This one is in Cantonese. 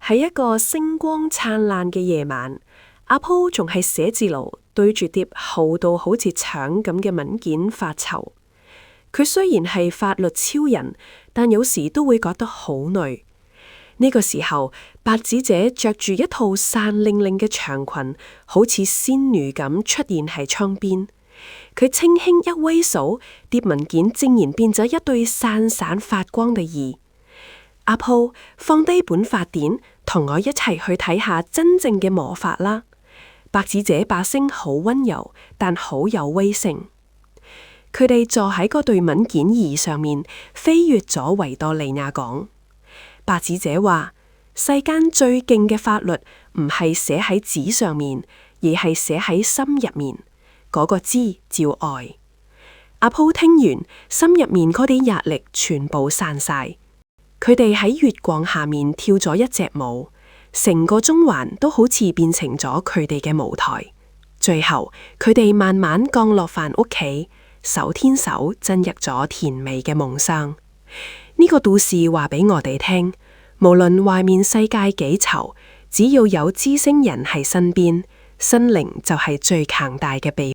喺一個星光燦爛嘅夜晚，阿鋪仲喺寫字樓對住疊厚到好似腸咁嘅文件發愁。佢雖然係法律超人，但有時都會覺得好累。呢個時候，白紙姐着住一套傘令令嘅長裙，好似仙女咁出現喺窗邊。佢輕輕一揮手，疊文件竟然變咗一對閃閃發光嘅耳。阿鋪，放低本法典，同我一齊去睇下真正嘅魔法啦。白紙姐把聲好溫柔，但好有威聲。佢哋坐喺嗰對文件椅上面，飛越咗維多利亞港。白紙姐話：世間最勁嘅法律唔係寫喺紙上面，而係寫喺心入面。嗰個字叫愛。阿鋪聽完，心入面嗰啲壓力全部散晒。佢哋喺月光下面跳咗一隻舞，成個中環都好似變成咗佢哋嘅舞台。最後，佢哋慢慢降落返屋企，手牽手進入咗甜美嘅夢鄉。呢個故事話俾我哋聽，無論外面世界幾醜，只要有知聲人喺身邊，心靈就係最強大嘅庇護。